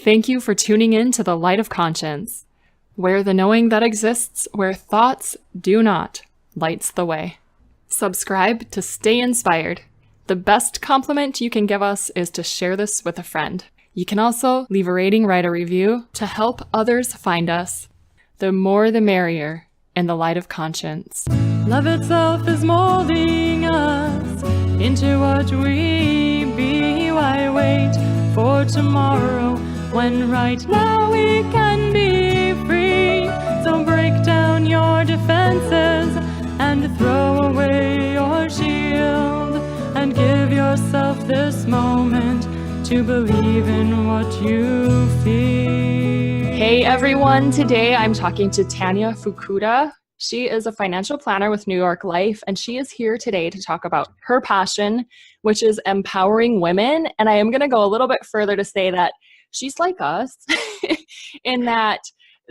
Thank you for tuning in to the Light of Conscience, where the knowing that exists where thoughts do not lights the way. Subscribe to stay inspired. The best compliment you can give us is to share this with a friend. You can also leave a rating, write a review to help others find us. The more the merrier in the light of conscience. Love itself is molding us into what we be. Why wait for tomorrow when right now we can be free? So break down your defenses and throw away your shield and give yourself this moment to believe in what you feel. Hey everyone, today I'm talking to Tanya Fukuda. She is a financial planner with New York Life, and she is here today to talk about her passion, which is empowering women. And I am going to go a little bit further to say that she's like us in that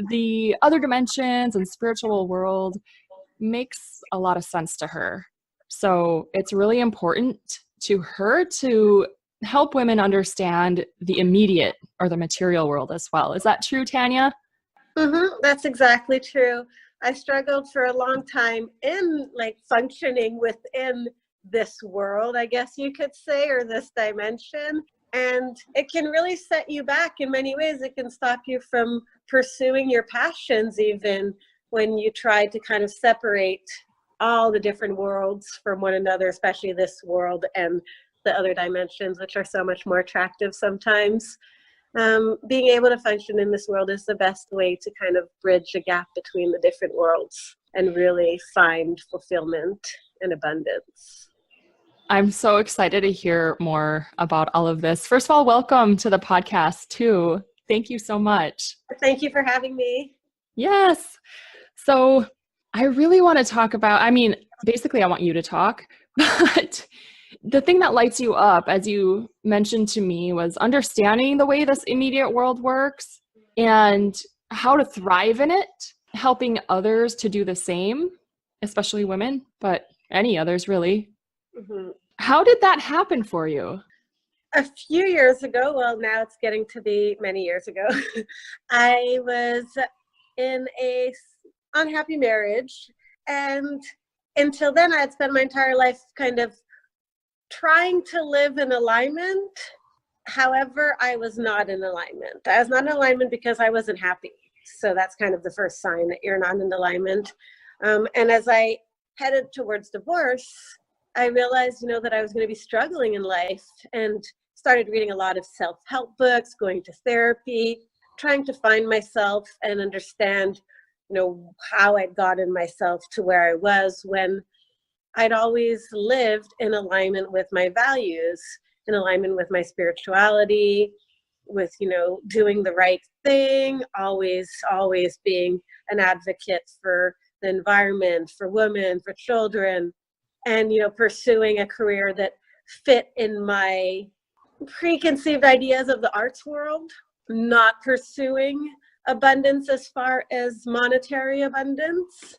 the other dimensions and spiritual world makes a lot of sense to her. So it's really important to her to help women understand the immediate or the material world as well. Is that true, Tanya? That's exactly true. I struggled for a long time in functioning within this world, I guess you could say, or this dimension. And it can really set you back in many ways. It can stop you from pursuing your passions, even when you try to kind of separate all the different worlds from one another, especially this world and the other dimensions, which are so much more attractive sometimes. Being able to function in this world is the best way to kind of bridge the gap between the different worlds and really find fulfillment and abundance. I'm so excited to hear more about all of this. First of all, welcome to the podcast too. Thank you so much. Thank you for having me. Yes. So I really want to talk about, basically I want you to talk, but the thing that lights you up, as you mentioned to me, was understanding the way this immediate world works and how to thrive in it, helping others to do the same, especially women, but any others really. Mm-hmm. How did that happen for you? A few years ago, well, now it's getting to be many years ago, I was in a unhappy marriage. And until then, I had spent my entire life kind of trying to live in alignment. However, I was not in alignment. I was not in alignment because I wasn't happy. So that's kind of the first sign that you're not in alignment. And as I headed towards divorce, I realized, that I was going to be struggling in life and started reading a lot of self-help books, going to therapy, trying to find myself and understand, how I'd gotten myself to where I was when I'd always lived in alignment with my values, in alignment with my spirituality, with, doing the right thing, always being an advocate for the environment, for women, for children, and, pursuing a career that fit in my preconceived ideas of the arts world, not pursuing abundance as far as monetary abundance.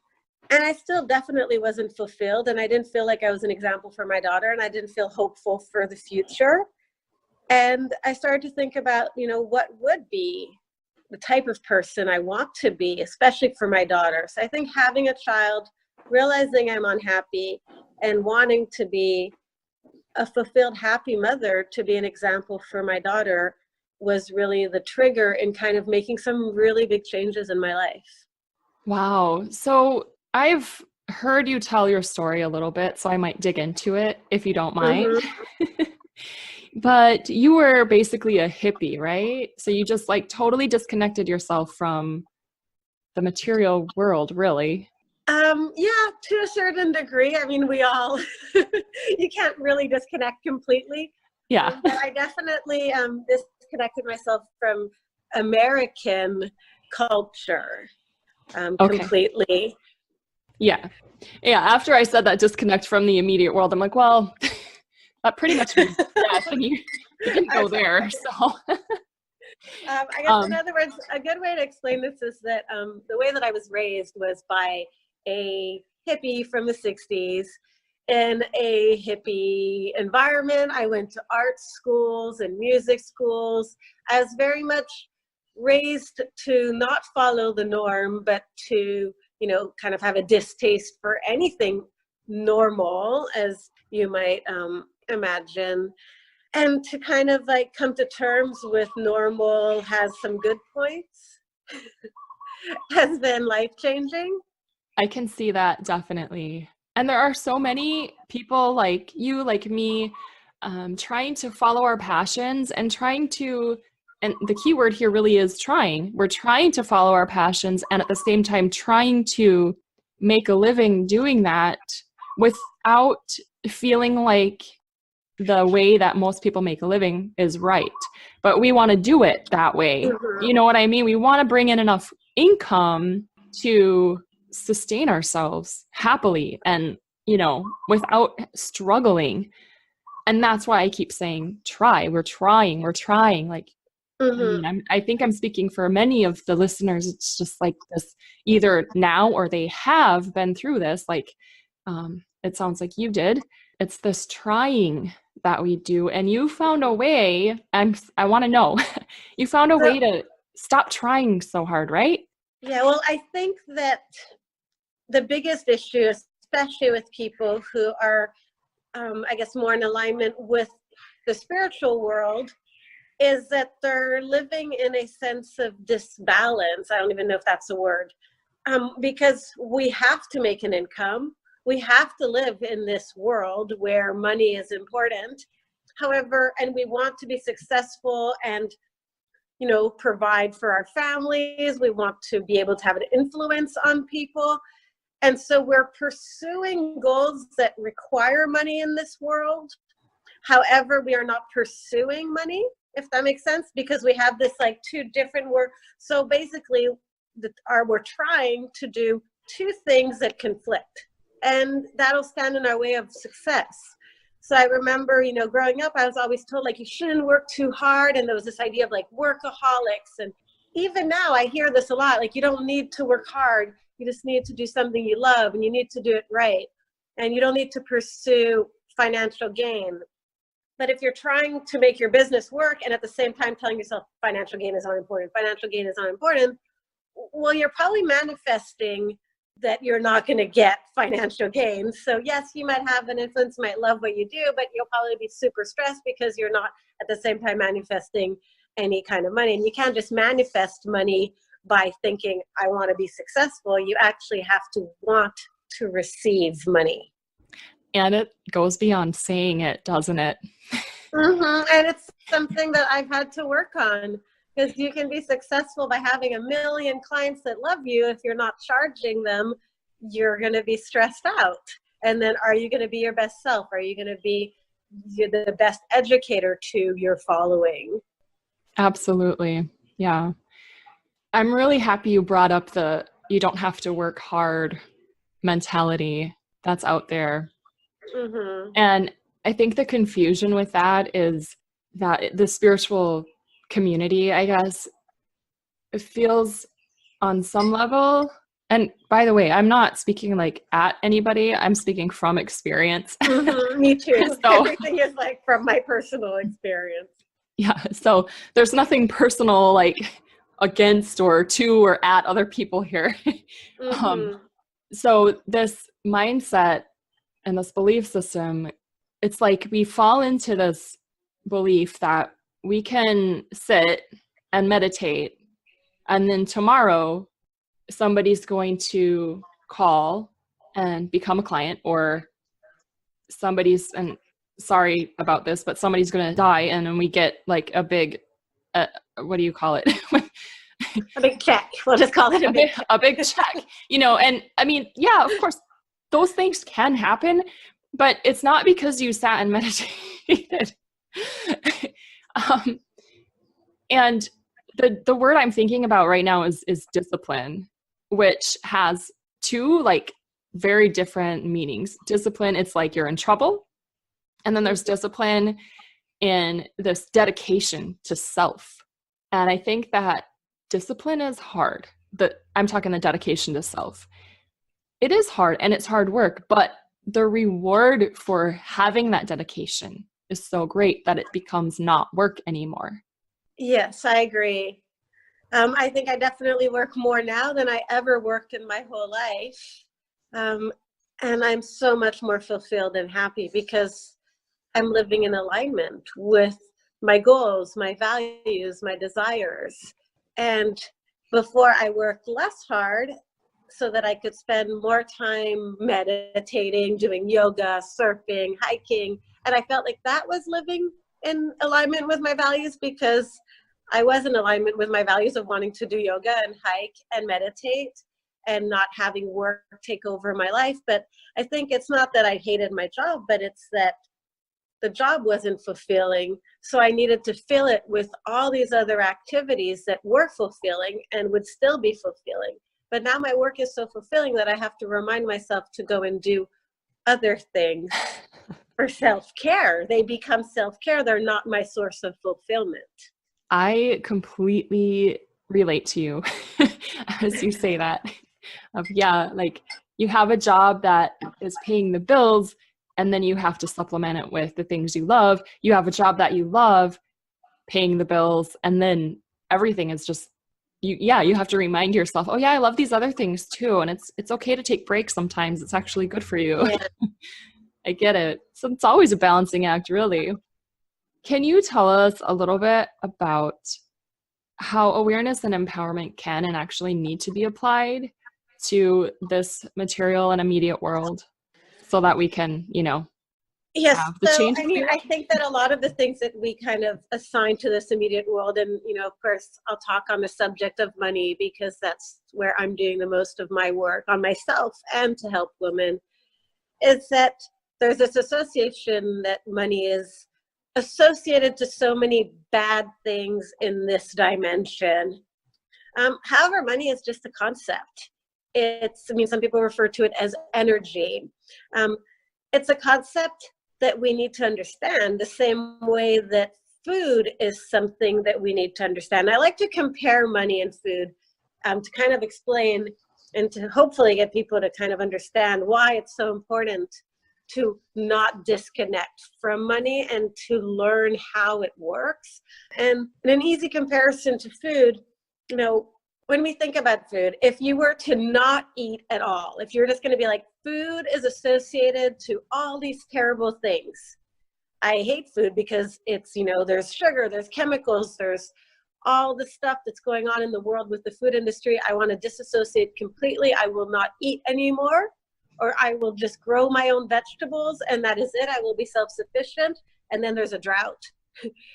And I still definitely wasn't fulfilled, and I didn't feel like I was an example for my daughter, and I didn't feel hopeful for the future. And I started to think about, what would be the type of person I want to be, especially for my daughter. So I think having a child, realizing I'm unhappy, and wanting to be a fulfilled, happy mother, to be an example for my daughter, was really the trigger in kind of making some really big changes in my life. Wow. So I've heard you tell your story a little bit, so I might dig into it if you don't mind. Mm-hmm. But you were basically a hippie, right? So you just totally disconnected yourself from the material world, really. Yeah, to a certain degree. We all, you can't really disconnect completely. Yeah. But I definitely disconnected myself from American culture completely. Yeah. After I said that, disconnect from the immediate world, I'm like, well, that pretty much means death, and you didn't go there. So I guess, in other words, a good way to explain this is that the way that I was raised was by a hippie from the 60s. in a hippie environment. I went to art schools and music schools. I was very much raised to not follow the norm, but to, kind of have a distaste for anything normal, as you might imagine. And to kind of like come to terms with normal has some good points has been life-changing. I can see that definitely. And there are so many people like you, like me, trying to follow our passions and and the key word here really is trying. We're trying to follow our passions and at the same time trying to make a living doing that without feeling like the way that most people make a living is right. But we want to do it that way. Mm-hmm. You know what I mean? We want to bring in enough income to sustain ourselves happily and, without struggling. And that's why I keep saying, try. We're trying. Like, Mm-hmm. I think I'm speaking for many of the listeners. It's just like this, either now or they have been through this. Like, it sounds like you did. It's this trying that we do. And you found a way, I want to know, you found a way to stop trying so hard, right? Yeah, well, I think that the biggest issue, especially with people who are, I guess, more in alignment with the spiritual world, is that they're living in a sense of disbalance. I don't even know if that's a word, because we have to make an income. We have to live in this world where money is important. However, and we want to be successful and, provide for our families. We want to be able to have an influence on people. And so we're pursuing goals that require money in this world. However, we are not pursuing money, if that makes sense, because we have this like two different work. So basically, we're trying to do two things that conflict, and that'll stand in our way of success. So I remember, growing up, I was always told like you shouldn't work too hard, and there was this idea of like workaholics. And even now, I hear this a lot: like you don't need to work hard. You just need to do something you love, and you need to do it right, and you don't need to pursue financial gain. But if you're trying to make your business work and at the same time telling yourself financial gain is not important, well, you're probably manifesting that you're not going to get financial gain. So yes, you might have an influence, might love what you do, but you'll probably be super stressed because you're not at the same time manifesting any kind of money. And you can't just manifest money by thinking, I want to be successful. You actually have to want to receive money. And it goes beyond saying it, doesn't it? Mm-hmm. And it's something that I've had to work on, because you can be successful by having 1 million clients that love you. If you're not charging them, you're going to be stressed out. And then are you going to be your best self? Are you going to be the best educator to your following? Absolutely. Yeah. I'm really happy you brought up the you don't have to work hard mentality that's out there. Mm-hmm. And I think the confusion with that is that the spiritual community, I guess, it feels on some level. And by the way, I'm not speaking like at anybody, I'm speaking from experience. Mm-hmm. Me too. So, everything is like from my personal experience. Yeah. So there's nothing personal like against or to or at other people here. Mm-hmm. So this mindset and this belief system, it's like we fall into this belief that we can sit and meditate, and then tomorrow somebody's going to call and become a client, or and sorry about this, but somebody's going to die, and then we get like a big, what do you call it? A big check. We'll just call it a big check, and I mean, yeah, of course, those things can happen, but it's not because you sat and meditated. And the word I'm thinking about right now is discipline, which has two like very different meanings. Discipline, it's like you're in trouble. And then there's discipline in this dedication to self. And I think that discipline is hard. I'm talking the dedication to self. It is hard and it's hard work, but the reward for having that dedication is so great that it becomes not work anymore. Yes, I agree. I think I definitely work more now than I ever worked in my whole life. Um, and I'm so much more fulfilled and happy because I'm living in alignment with my goals, my values, my desires. And before I worked less hard so that I could spend more time meditating, doing yoga, surfing, hiking. And I felt like that was living in alignment with my values because I was in alignment with my values of wanting to do yoga and hike and meditate and not having work take over my life. But I think it's not that I hated my job, but it's that the job wasn't fulfilling. So I needed to fill it with all these other activities that were fulfilling and would still be fulfilling. But now my work is so fulfilling that I have to remind myself to go and do other things for self-care. They become self-care. They're not my source of fulfillment. I completely relate to you as you say that. Yeah, like you have a job that is paying the bills, and then you have to supplement it with the things you love. You have a job that you love, paying the bills, and then everything is just you have to remind yourself, oh yeah, I love these other things too, and it's okay to take breaks sometimes. It's actually good for you. Yeah. I get it. So it's always a balancing act, really. Can you tell us a little bit about how awareness and empowerment can and actually need to be applied to this material and immediate world so that we can, Yes. have the So, change I we mean, I want? think that a lot of the things that we kind of assign to this immediate world, and, of course, I'll talk on the subject of money because that's where I'm doing the most of my work on myself and to help women, is that there's this association that money is associated to so many bad things in this dimension. However, money is just a concept. I mean, some people refer to it as energy. Um, it's a concept that we need to understand the same way that food is something that we need to understand. I like to compare money and food to kind of explain and to hopefully get people to kind of understand why it's so important to not disconnect from money and to learn how it works. And in an easy comparison to food, when we think about food, if you were to not eat at all, if you're just going to be like, food is associated to all these terrible things. I hate food because it's, there's sugar, there's chemicals, there's all the stuff that's going on in the world with the food industry. I want to disassociate completely. I will not eat anymore, or I will just grow my own vegetables and that is it. I will be self-sufficient. And then there's a drought.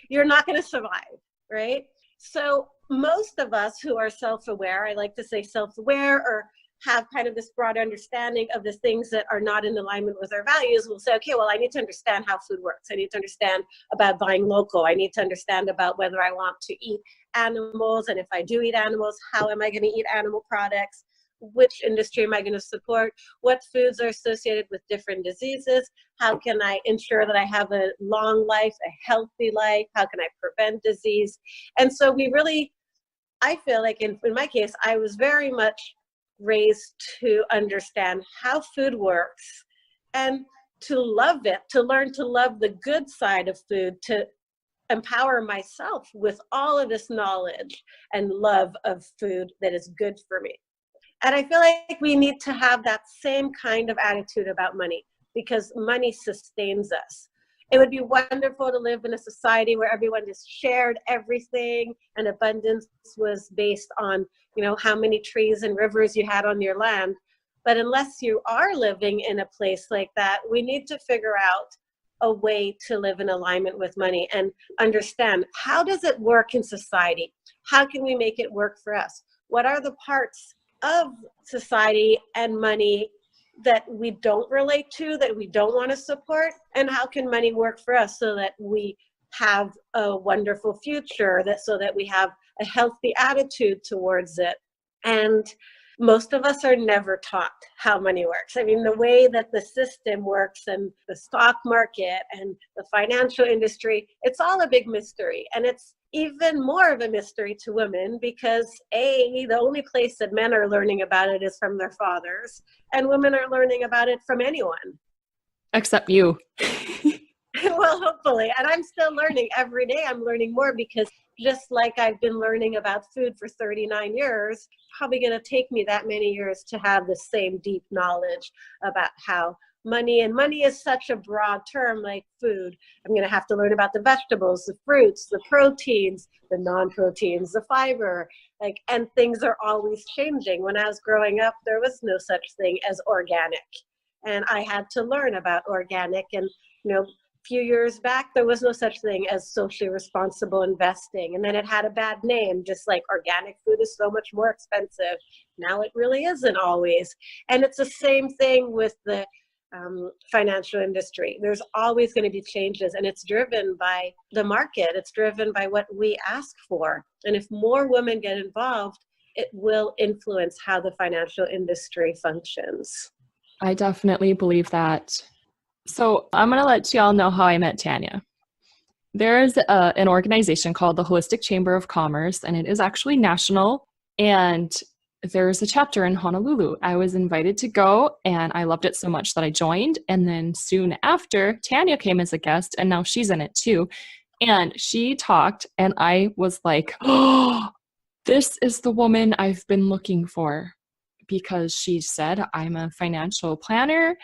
You're not going to survive, right? So most of us who are self-aware, I like to say self-aware, or have kind of this broad understanding of the things that are not in alignment with our values, will say, okay, well, I need to understand how food works. I need to understand about buying local. I need to understand about whether I want to eat animals. And if I do eat animals, how am I going to eat animal products? Which industry am I going to support? What foods are associated with different diseases? How can I ensure that I have a long life, a healthy life? How can I prevent disease? And so I feel like in my case, I was very much raised to understand how food works and to love it, to learn to love the good side of food, to empower myself with all of this knowledge and love of food that is good for me. And I feel like we need to have that same kind of attitude about money because money sustains us. It would be wonderful to live in a society where everyone just shared everything and abundance was based on, how many trees and rivers you had on your land. But unless you are living in a place like that, we need to figure out a way to live in alignment with money and understand, how does it work in society? How can we make it work for us? What are the parts of society and money that we don't relate to, that we don't want to support? And how can money work for us so that we have a wonderful future, so that we have a healthy attitude towards it? And most of us are never taught how money works. I mean, the way that the system works and the stock market and the financial industry, it's all a big mystery. And it's even more of a mystery to women because the only place that men are learning about it is from their fathers, and women are learning about it from anyone. Except you. Well, hopefully. And I'm still learning every day. I'm learning more because just like I've been learning about food for 39 years, probably going to take me that many years to have the same deep knowledge about how money is such a broad term like food. I'm going to have to learn about the vegetables, the fruits, the proteins, the non-proteins, the fiber, and things are always changing. When I was growing up, there was no such thing as organic. And I had to learn about organic and, few years back, there was no such thing as socially responsible investing. And then it had a bad name, just like organic food is so much more expensive. Now it really isn't always. And it's the same thing with the financial industry. There's always going to be changes, and it's driven by the market. It's driven by what we ask for. And if more women get involved, it will influence how the financial industry functions. I definitely believe that. So I'm going to let y'all know how I met Tanya. There's an organization called the Holistic Chamber of Commerce, and it is actually national. And there's a chapter in Honolulu. I was invited to go, and I loved it so much that I joined. And then soon after, Tanya came as a guest, and now she's in it too. And she talked, and I was like, oh, this is the woman I've been looking for, because she said, I'm a financial planner.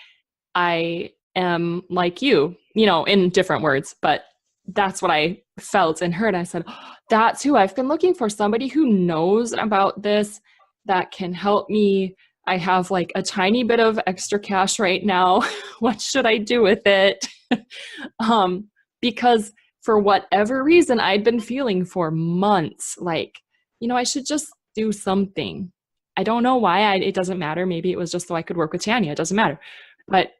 I am like you, in different words, but that's what I felt and heard. I said, oh, that's who I've been looking for, somebody who knows about this, that can help me. I have like a tiny bit of extra cash right now. What should I do with it? Because for whatever reason, I'd been feeling for months, like, I should just do something. I don't know why. It doesn't matter. Maybe it was just so I could work with Tanya. It doesn't matter. But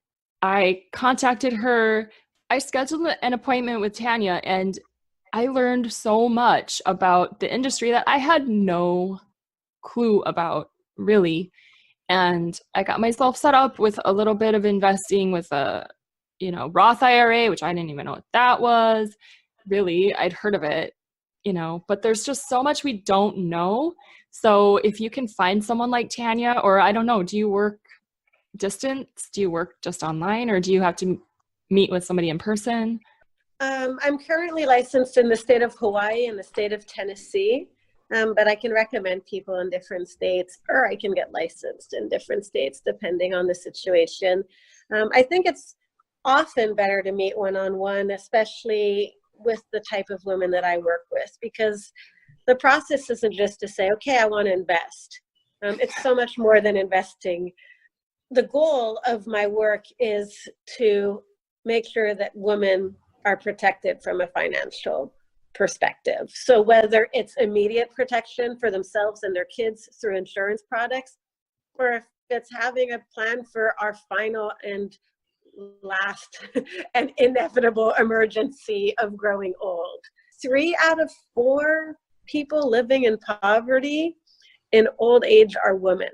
I contacted her. I scheduled an appointment with Tanya, and I learned so much about the industry that I had no clue about, really. And I got myself set up with a little bit of investing with a, Roth IRA, which I didn't even know what that was. Really, I'd heard of it, but there's just so much we don't know. So if you can find someone like Tanya, or I don't know, do you work distance? Do you work just online, or do you have to meet with somebody in person? I'm currently licensed in the state of Hawaii and the state of Tennessee, but I can recommend people in different states, or I can get licensed in different states depending on the situation. I think it's often better to meet one-on-one, especially with the type of women that I work with, because the process isn't just to say, okay, I want to invest. It's so much more than investing. The goal of my work is to make sure that women are protected from a financial perspective. So whether it's immediate protection for themselves and their kids through insurance products, or if it's having a plan for our final and last and inevitable emergency of growing old. 3 out of 4 people living in poverty in old age are women.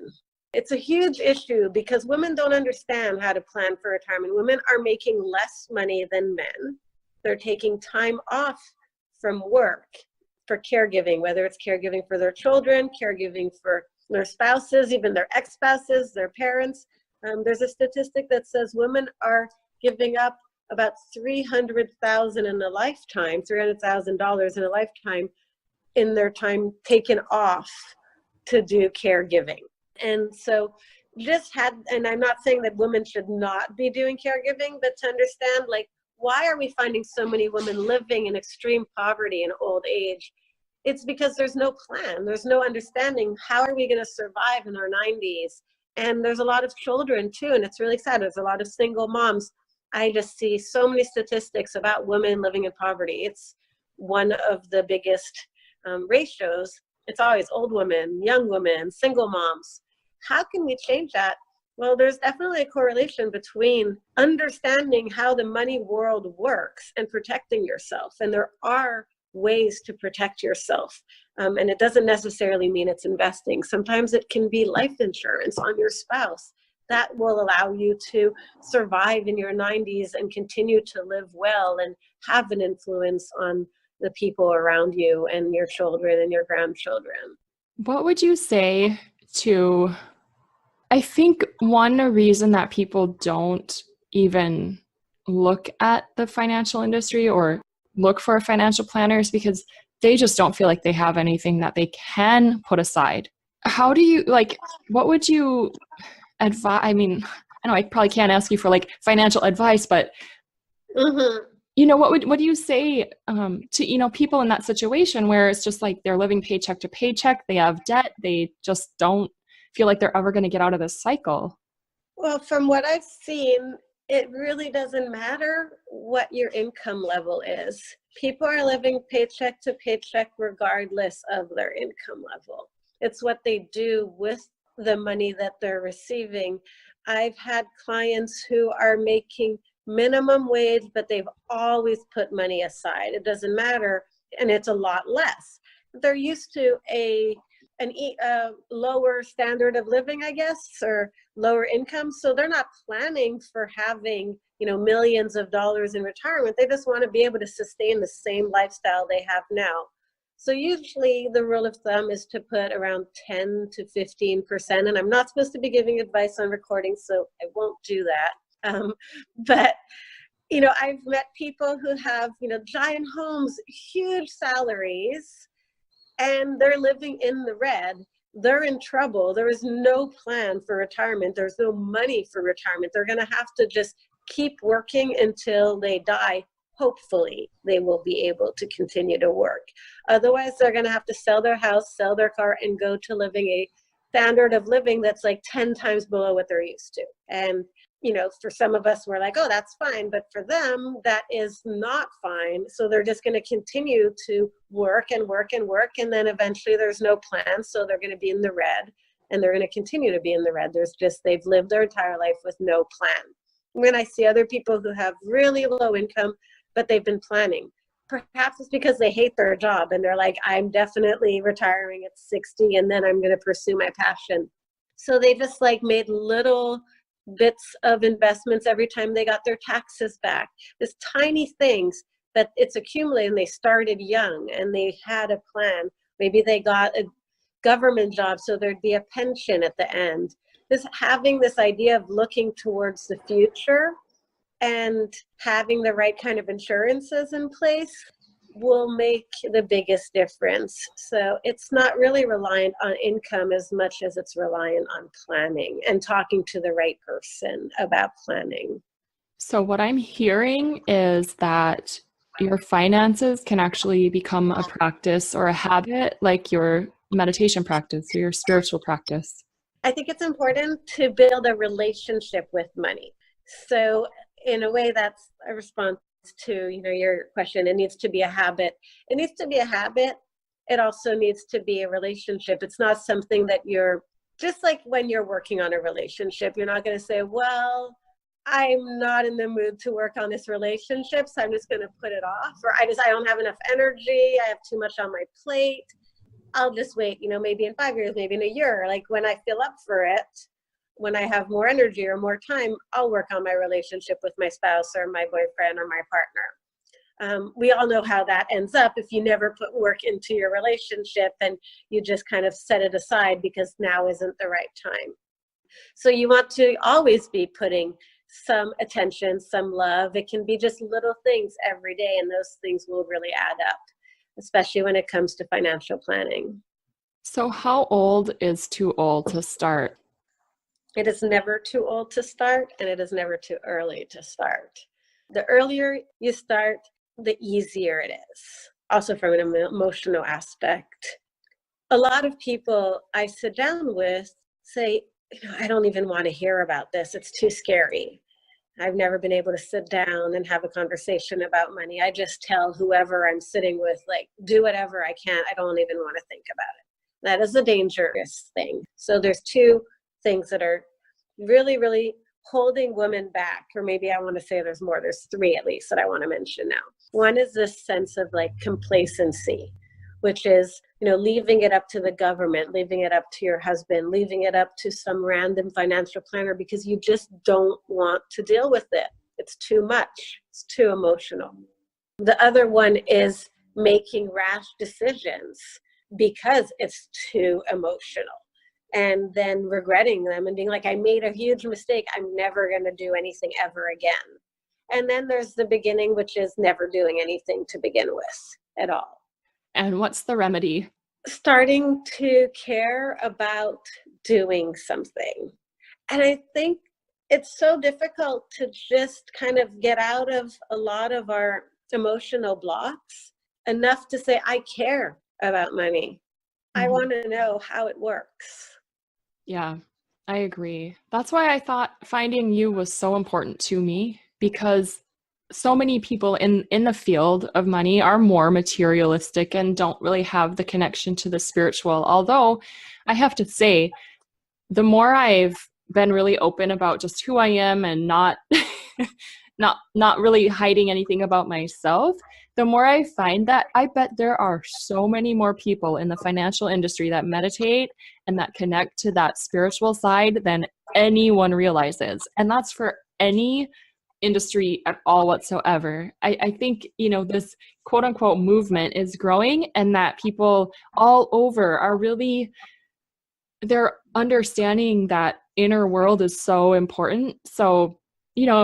It's a huge issue because women don't understand how to plan for retirement. Women are making less money than men. They're taking time off from work for caregiving, whether it's caregiving for their children, caregiving for their spouses, even their ex-spouses, their parents. There's a statistic that says women are giving up about $300,000 in a lifetime, $300,000 in a lifetime in their time taken off to do caregiving. And so and I'm not saying that women should not be doing caregiving, but to understand, why are we finding so many women living in extreme poverty in old age? It's because there's no plan. There's no understanding. How are we going to survive in our 90s? And there's a lot of children too, and it's really sad. There's a lot of single moms. I just see so many statistics about women living in poverty. It's one of the biggest ratios. It's always old women, young women, single moms. How can we change that? Well, there's definitely a correlation between understanding how the money world works and protecting yourself. And there are ways to protect yourself. And it doesn't necessarily mean it's investing. Sometimes it can be life insurance on your spouse. That will allow you to survive in your 90s and continue to live well and have an influence on the people around you and your children and your grandchildren. What would you say to, I think one reason that people don't even look at the financial industry or look for financial planners because they just don't feel like they have anything that they can put aside. How do you what would you advise? I mean, I know I probably can't ask you for like financial advice, but Mm-hmm. what do you say to people in that situation where it's just like they're living paycheck to paycheck, they have debt, they just don't feel like they're ever going to get out of this cycle? Well, from what I've seen, it really doesn't matter what your income level is. People are living paycheck to paycheck regardless of their income level. It's what they do with the money that they're receiving. I've had clients who are making minimum wage, but they've always put money aside. It doesn't matter, and it's a lot less. They're used to a lower standard of living, I guess, or lower income. So they're not planning for having, millions of dollars in retirement. They just want to be able to sustain the same lifestyle they have now. So usually the rule of thumb is to put around 10 to 15%. And I'm not supposed to be giving advice on recording, so I won't do that. But I've met people who have, giant homes, huge salaries, and they're living in the red. They're in trouble. There is no plan for retirement. There's no money for retirement. They're going to have to just keep working until they die. Hopefully, they will be able to continue to work. Otherwise, they're going to have to sell their house, sell their car, and go to living a standard of living that's like 10 times below what they're used to. And for some of us, we're like, oh, that's fine. But for them, that is not fine. So they're just going to continue to work and work and work. And then eventually there's no plan. So they're going to be in the red, and they're going to continue to be in the red. They've lived their entire life with no plan. When I see other people who have really low income, but they've been planning, perhaps it's because they hate their job and they're like, I'm definitely retiring at 60 and then I'm going to pursue my passion. So they just made little bits of investments every time they got their taxes back. There's tiny things, but it's accumulating. They started young and they had a plan. Maybe they got a government job so there'd be a pension at the end. Having this idea of looking towards the future and having the right kind of insurances in place will make the biggest difference. So it's not really reliant on income as much as it's reliant on planning and talking to the right person about planning. So what I'm hearing is that your finances can actually become a practice or a habit, like your meditation practice or your spiritual practice. I think it's important to build a relationship with money. So in a way, that's a response to your question. It needs to be a habit. It needs to be a habit. It also needs to be a relationship. It's not something that you're just like when you're working on a relationship, you're not going to say, well, I'm not in the mood to work on this relationship, so I'm just going to put it off, or I don't have enough energy, I have too much on my plate, I'll just wait, maybe in 5 years, maybe in a year. Like when I feel up for it, when I have more energy or more time, I'll work on my relationship with my spouse or my boyfriend or my partner. We all know how that ends up if you never put work into your relationship and you just kind of set it aside because now isn't the right time. So you want to always be putting some attention, some love. It can be just little things every day, and those things will really add up, especially when it comes to financial planning. So how old is too old to start? It is never too old to start, and it is never too early to start. The earlier you start, the easier it is. Also from an emotional aspect. A lot of people I sit down with say, I don't even want to hear about this. It's too scary. I've never been able to sit down and have a conversation about money. I just tell whoever I'm sitting with, do whatever I can. I don't even want to think about it. That is a dangerous thing. So there's two things that are really, really holding women back, or maybe I want to say there's more. There's three at least that I want to mention now. One is this sense of complacency, which is, leaving it up to the government, leaving it up to your husband, leaving it up to some random financial planner because you just don't want to deal with it. It's too much. It's too emotional. The other one is making rash decisions because it's too emotional. and then regretting them and being like, I made a huge mistake. I'm never going to do anything ever again. And then there's the beginning, which is never doing anything to begin with at all. And what's the remedy? Starting to care about doing something. And I think it's so difficult to just kind of get out of a lot of our emotional blocks enough to say, I care about money. I want to know how it works. Yeah, I agree. That's why I thought finding you was so important to me, because so many people in the field of money are more materialistic and don't really have the connection to the spiritual. Although I have to say, the more I've been really open about just who I am and not not really hiding anything about myself, the more I find that I bet there are so many more people in the financial industry that meditate and that connect to that spiritual side than anyone realizes. And that's for any industry at all whatsoever. I think, this quote unquote movement is growing, and that people all over are really, they're understanding that inner world is so important. So,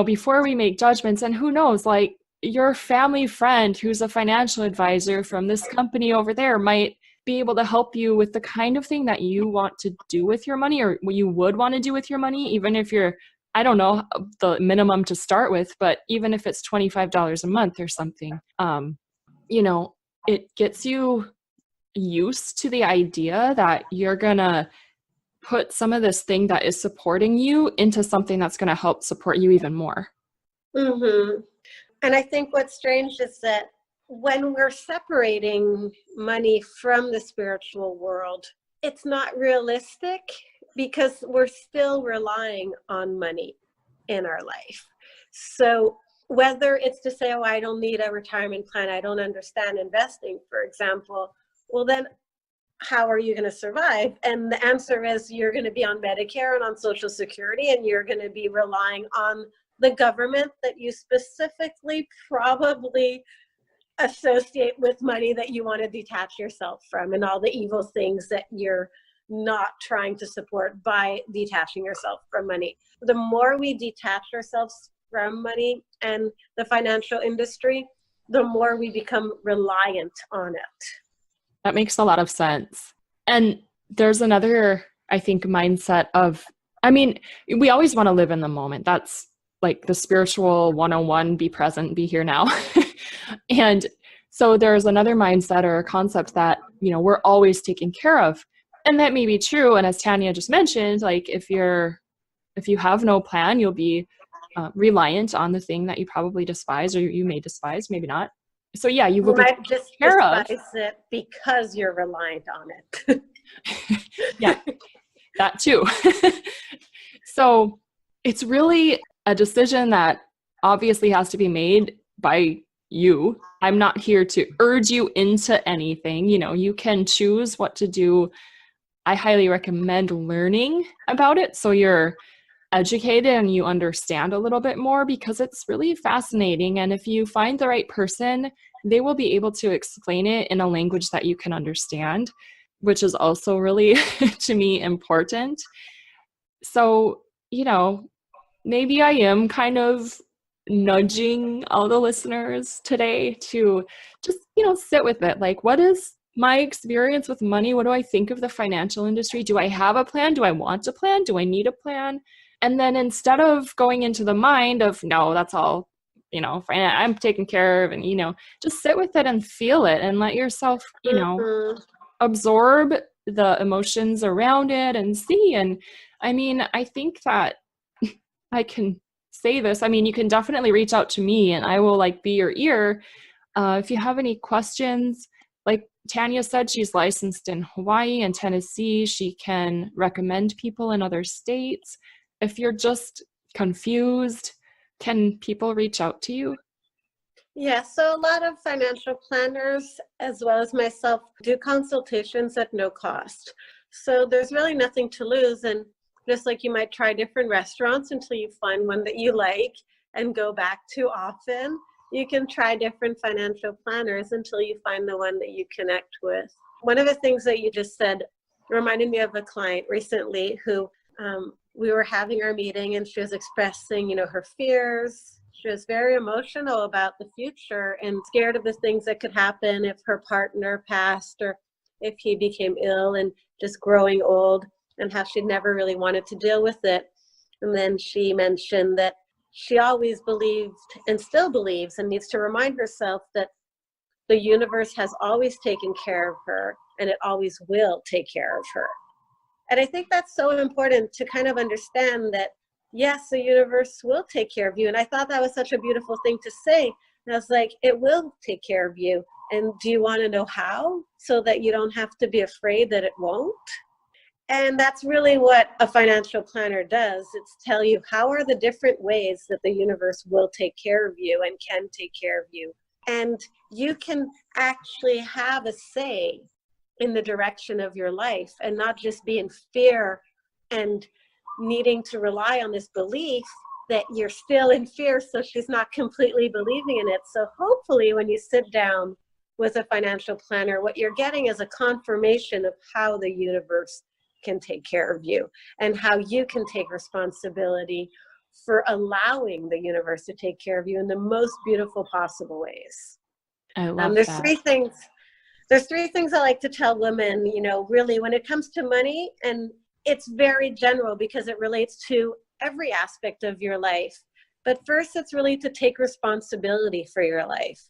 before we make judgments, and who knows, like your family friend who's a financial advisor from this company over there might be able to help you with the kind of thing that you want to do with your money, or what you would want to do with your money, even if you're, I don't know, the minimum to start with, but even if it's $25 a month or something, it gets you used to the idea that you're gonna put some of this thing that is supporting you into something that's going to help support you even more. Mm-hmm. And I think what's strange is that when we're separating money from the spiritual world, it's not realistic, because we're still relying on money in our life. So whether it's to say, oh, I don't need a retirement plan, I don't understand investing, for example, well, then how are you going to survive? And the answer is you're going to be on Medicare and on Social Security, and you're going to be relying on the government that you specifically probably associate with money that you want to detach yourself from, and all the evil things that you're not trying to support by detaching yourself from money. The more we detach ourselves from money and the financial industry, the more we become reliant on it. That makes a lot of sense. And there's another, I think, mindset of, we always want to live in the moment. That's like the spiritual 101, be present, be here now. And so there's another mindset or a concept that, we're always taken care of. And that may be true. And as Tanya just mentioned, like if you have no plan, you'll be reliant on the thing that you probably despise, or you may despise, maybe not. So yeah, you will be might just despise it because you're reliant on it. Yeah, that too. So it's really a decision that obviously has to be made by you. I'm not here to urge you into anything. You can choose what to do. I highly recommend learning about it so you're educated and you understand a little bit more, because it's really fascinating. And if you find the right person, they will be able to explain it in a language that you can understand, which is also really, to me, important. So, maybe I am kind of nudging all the listeners today to just, sit with it. Like, what is my experience with money? What do I think of the financial industry? Do I have a plan? Do I want a plan? Do I need a plan? And then instead of going into the mind of, no, that's all, I'm taken care of, and, just sit with it and feel it and let yourself, absorb the emotions around it and see. And I think that I can say this. You can definitely reach out to me and I will be your ear. If you have any questions, like Tanya said, she's licensed in Hawaii and Tennessee. She can recommend people in other states. If you're just confused, can people reach out to you? Yeah, so a lot of financial planners, as well as myself, do consultations at no cost. So there's really nothing to lose. And just like you might try different restaurants until you find one that you like and go back to often, you can try different financial planners until you find the one that you connect with. One of the things that you just said reminded me of a client recently who we were having our meeting, and she was expressing, her fears. She was very emotional about the future and scared of the things that could happen if her partner passed or if he became ill, and just growing old, and how she'd never really wanted to deal with it. And then she mentioned that she always believed and still believes and needs to remind herself that the universe has always taken care of her, and it always will take care of her. And I think that's so important to kind of understand that, yes, the universe will take care of you. And I thought that was such a beautiful thing to say. And I was like, it will take care of you. And do you want to know how, so that you don't have to be afraid that it won't? And that's really what a financial planner does. It's tell you how are the different ways that the universe will take care of you and can take care of you. And you can actually have a say in the direction of your life, and not just be in fear and needing to rely on this belief that you're still in fear, so she's not completely believing in it. So hopefully when you sit down with a financial planner, what you're getting is a confirmation of how the universe can take care of you, and how you can take responsibility for allowing the universe to take care of you in the most beautiful possible ways. I love There's that. There's three things I like to tell women, really when it comes to money, and it's very general because it relates to every aspect of your life. But first, it's really to take responsibility for your life.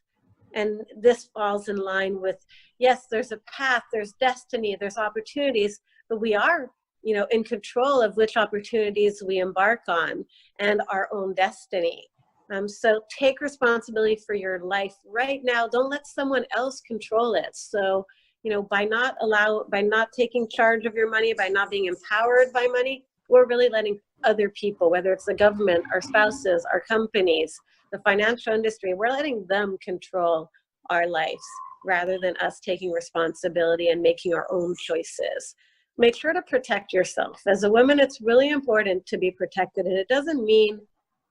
And this falls in line with, yes, there's a path, there's destiny, there's opportunities, but we are, in control of which opportunities we embark on and our own destiny. So take responsibility for your life right now. Don't let someone else control it. So, by not taking charge of your money, by not being empowered by money, we're really letting other people, whether it's the government, our spouses, our companies, the financial industry, we're letting them control our lives rather than us taking responsibility and making our own choices. Make sure to protect yourself. As a woman, it's really important to be protected. And it doesn't mean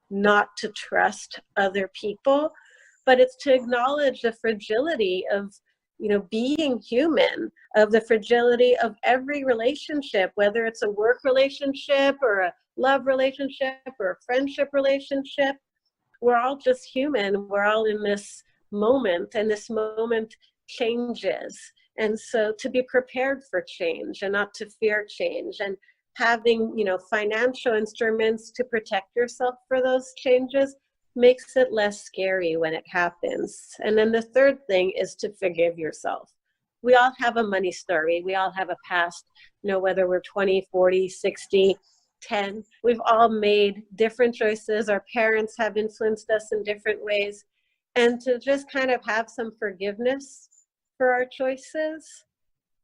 not to trust other people, but it's to acknowledge the fragility of, being human, of the fragility of every relationship, whether it's a work relationship or a love relationship or a friendship relationship. We're all just human. We're all in this moment, and this moment changes. And so to be prepared for change and not to fear change, and having, financial instruments to protect yourself for those changes makes it less scary when it happens. And then the third thing is to forgive yourself. We all have a money story. We all have a past, whether we're 20, 40, 60, 10. We've all made different choices. Our parents have influenced us in different ways. And to just kind of have some forgiveness for our choices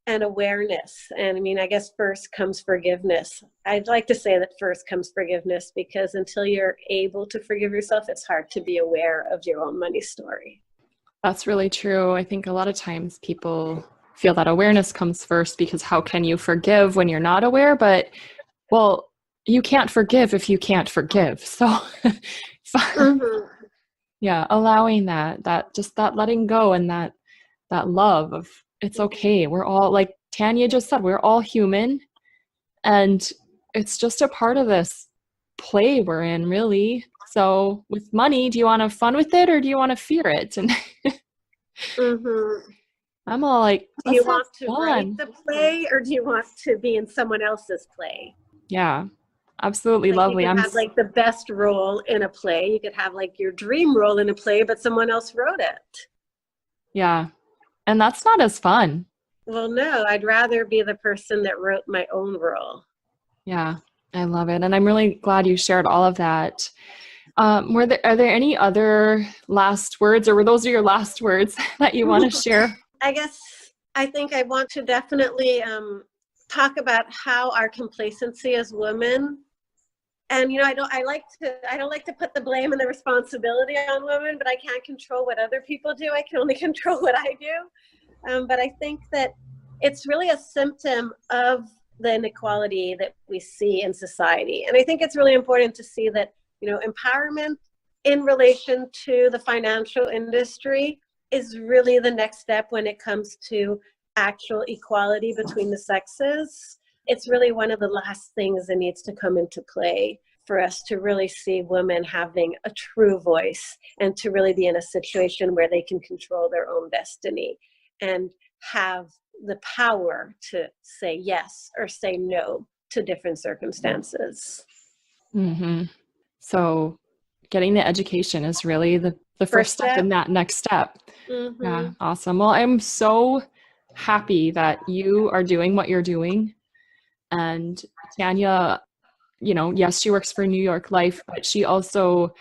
and awareness. And I guess first comes forgiveness. I'd like to say that first comes forgiveness, because until you're able to forgive yourself, it's hard to be aware of your own money story. That's really true. I think a lot of times people feel that awareness comes first, because how can you forgive when you're not aware? But, well, you can't forgive if you can't forgive. So, Mm-hmm. yeah, allowing that letting go, and that love of, it's okay. We're all, like Tanya just said, we're all human, and it's just a part of this play we're in, really. So with money, do you want to have fun with it, or do you want to fear it? And Mm-hmm. I'm all like, Do you let's have want to write fun. the play, or do you want to be in someone else's play? Yeah, absolutely Like you lovely. could have like the best role in a play. You could have like your dream role in a play, but someone else wrote it. Yeah, and that's not as fun. Well, no, I'd rather be the person that wrote my own role. Yeah, I love it. And I'm really glad you shared all of that. Are there any other last words, or were those your last words that you want to share? I think I want to definitely talk about how our complacency as women, and I don't like to put the blame and the responsibility on women, but I can't control what other people do. I can only control what I do. But I think that it's really a symptom of the inequality that we see in society. And I think it's really important to see that, empowerment in relation to the financial industry is really the next step when it comes to actual equality between the sexes, it's really one of the last things that needs to come into play for us to really see women having a true voice and to really be in a situation where they can control their own destiny and have the power to say yes or say no to different circumstances. Mm-hmm. So getting the education is really the first step in that next step. Mm-hmm. Yeah, awesome. Well, I'm so happy that you are doing what you're doing. And Tanya, yes, she works for New York Life, but she also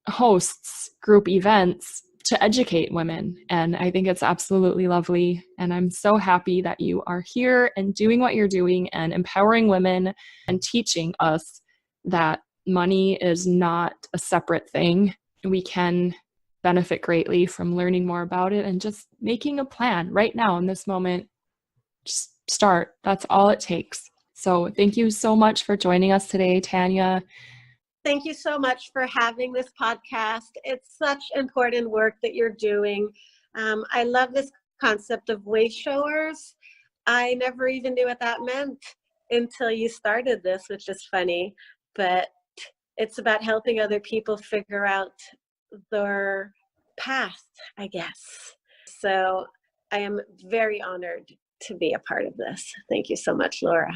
hosts group events to educate women. And I think it's absolutely lovely. And I'm so happy that you are here and doing what you're doing and empowering women and teaching us that money is not a separate thing. We can benefit greatly from learning more about it and just making a plan right now in this moment. Just start. That's all it takes. So thank you so much for joining us today, Tanya. Thank you so much for having this podcast. It's such important work that you're doing. I love this concept of way showers. I never even knew what that meant until you started this, which is funny. But it's about helping other people figure out their path, I guess. So I am very honored to be a part of this. Thank you so much, Laura.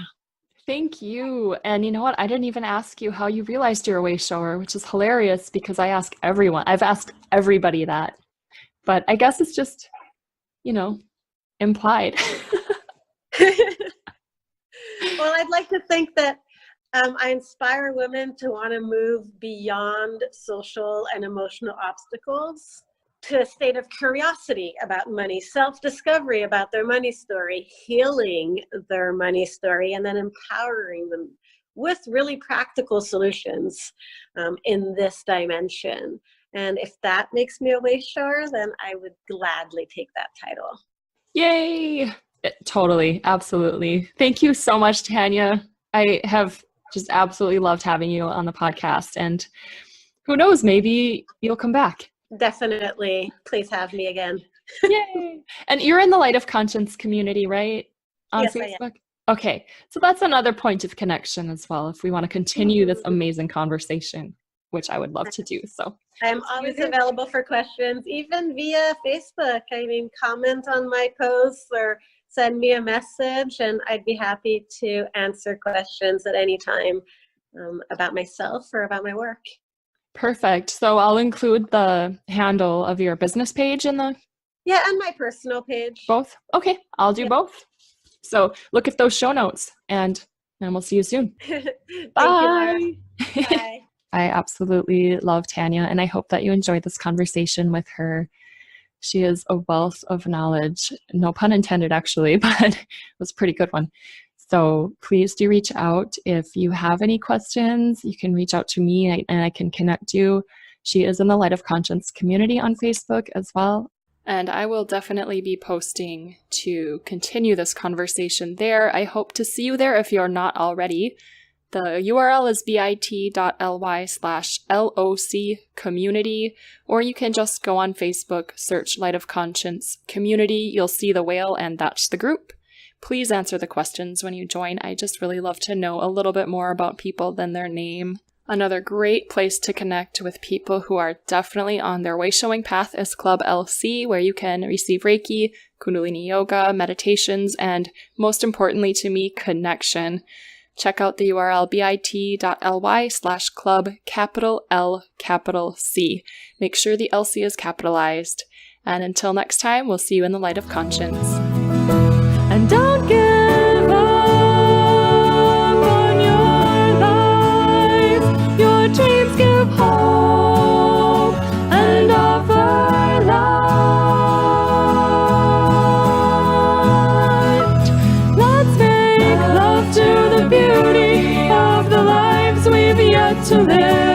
Thank you. And you know what? I didn't even ask you how you realized you're a way shower, which is hilarious because I ask everyone. I've asked everybody that. But I guess it's just, implied. Well, I'd like to think that I inspire women to want to move beyond social and emotional obstacles to a state of curiosity about money, self-discovery about their money story, healing their money story, and then empowering them with really practical solutions in this dimension. And if that makes me a way shower, then I would gladly take that title. Yay! Totally. Absolutely. Thank you so much, Tanya. I have just absolutely loved having you on the podcast. And who knows, maybe you'll come back. Definitely. Please have me again. Yay! And you're in the Light of Conscience community, right? On Yes, Facebook? I am. Okay. So that's another point of connection as well, if we want to continue this amazing conversation, which I would love to do. So I'm always available for questions, even via Facebook. I mean, comment on my posts or send me a message, and I'd be happy to answer questions at any time about myself or about my work. Perfect. So I'll include the handle of your business page in the... Yeah, and my personal page. Both? Okay, I'll do both. So look at those show notes, and we'll see you soon. Bye. You, Bye. I absolutely love Tanya, and I hope that you enjoyed this conversation with her. She is a wealth of knowledge. No pun intended, actually, but it was a pretty good one. So please do reach out. If you have any questions, you can reach out to me and I can connect you. She is in the Light of Conscience community on Facebook as well. And I will definitely be posting to continue this conversation there. I hope to see you there if you're not already. The URL is bit.ly/LOC community, or you can just go on Facebook, search Light of Conscience community. You'll see the whale, and that's the group. Please answer the questions when you join. I just really love to know a little bit more about people than their name. Another great place to connect with people who are definitely on their way showing path is Club LC, where you can receive Reiki, Kundalini Yoga, meditations, and most importantly to me, connection. Check out the URL bit.ly/club_LC. Make sure the LC is capitalized. And until next time, we'll see you in the Light of Conscience. And don't give up on your life. Your dreams give hope and offer light. Let's make love to the beauty of the lives we've yet to live.